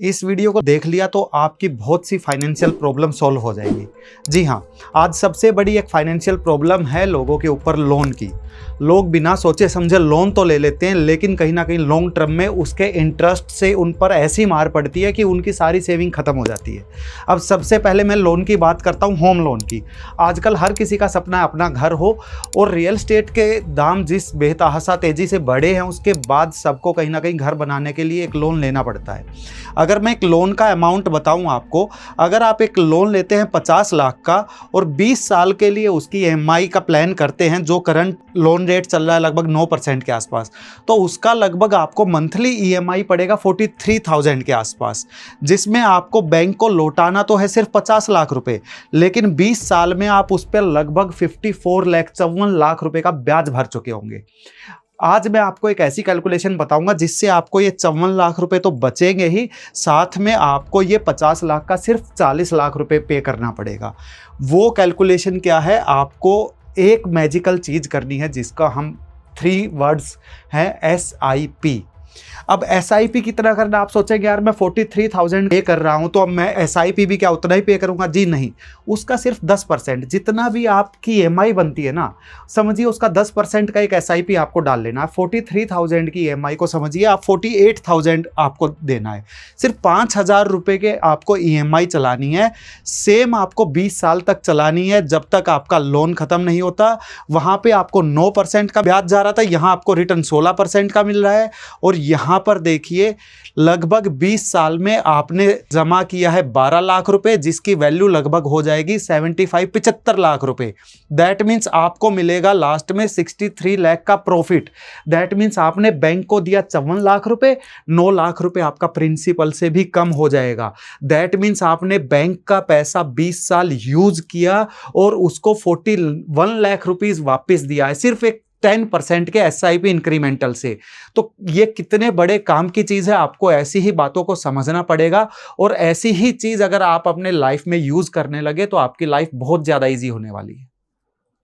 इस वीडियो को देख लिया तो आपकी बहुत सी फाइनेंशियल प्रॉब्लम सॉल्व हो जाएगी। जी हाँ, आज सबसे बड़ी एक फाइनेंशियल प्रॉब्लम है लोगों के ऊपर लोन की। लोग बिना सोचे समझे लोन तो ले लेते हैं, लेकिन कहीं ना कहीं लॉन्ग टर्म में उसके इंटरेस्ट से उन पर ऐसी मार पड़ती है कि उनकी सारी सेविंग खत्म हो जाती है। अब सबसे पहले मैं लोन की बात करता हूँ, होम लोन की। आजकल हर किसी का सपना है अपना घर हो, और रियल एस्टेट के दाम जिस बेतहाशा तेज़ी से बढ़े हैं, उसके बाद सबको कहीं ना कहीं घर बनाने के लिए एक लोन लेना पड़ता है। अगर मैं एक लोन का अमाउंट बताऊं आपको, अगर आप एक लोन लेते हैं 50 लाख का और 20 साल के लिए उसकी EMI का प्लान करते हैं, जो करंट लोन रेट चल रहा है लगभग 9% के आसपास, तो उसका लगभग आपको मंथली EMI पड़ेगा 43,000 के आसपास, जिसमें आपको बैंक को लौटाना तो है सिर्फ 50 लाख रुपए, लेकिन 20 साल में आप उस पर लगभग 54 लाख रुपए का ब्याज भर चुके होंगे। आज मैं आपको एक ऐसी कैलकुलेशन बताऊंगा जिससे आपको ये 54 लाख रुपए तो बचेंगे ही, साथ में आपको ये 50 लाख का सिर्फ 40 लाख रुपए पे करना पड़ेगा। वो कैलकुलेशन क्या है? आपको एक मैजिकल चीज़ करनी है जिसका हम 3 वर्ड्स हैं, SIP। अब SIP की तरह करना, आप सोचेंगे यार मैं 43,000 पे कर रहा हूं तो अब मैं SIP भी क्या उतना ही पे करूंगा? जी नहीं, उसका सिर्फ 10%, जितना भी आपकी EMI बनती है ना, समझिए उसका 10% का एक SIP आपको डाल लेना है। 43,000 की EMI को समझिए आप 48,000 आपको देना है। सिर्फ 5,000 रुपये के आपको EMI चलानी है। सेम आपको 20 साल तक चलानी है, जब तक आपका लोन खत्म नहीं होता। वहां पे आपको 9% का ब्याज जा रहा था, यहाँ आपको रिटर्न 16% का मिल रहा है। और यहाँ पर देखिए, लगभग 20 साल में आपने जमा किया है 12 लाख रुपए, जिसकी वैल्यू लगभग हो जाएगी 75 लाख रुपए। दैट मीन्स आपको मिलेगा लास्ट में 63 लाख का प्रॉफिट। दैट मीन्स आपने बैंक को दिया 54 लाख रुपए, 9 लाख रुपए आपका प्रिंसिपल से भी कम हो जाएगा। दैट मीन्स आपने बैंक का पैसा 20 साल यूज किया और उसको 41 लाख रुपीज वापस दिया है, सिर्फ एक 10% के SIP इंक्रीमेंटल से। तो ये कितने बड़े काम की चीज़ है, आपको ऐसी ही बातों को समझना पड़ेगा। और ऐसी ही चीज़ अगर आप अपने लाइफ में यूज़ करने लगे तो आपकी लाइफ बहुत ज़्यादा ईजी होने वाली है।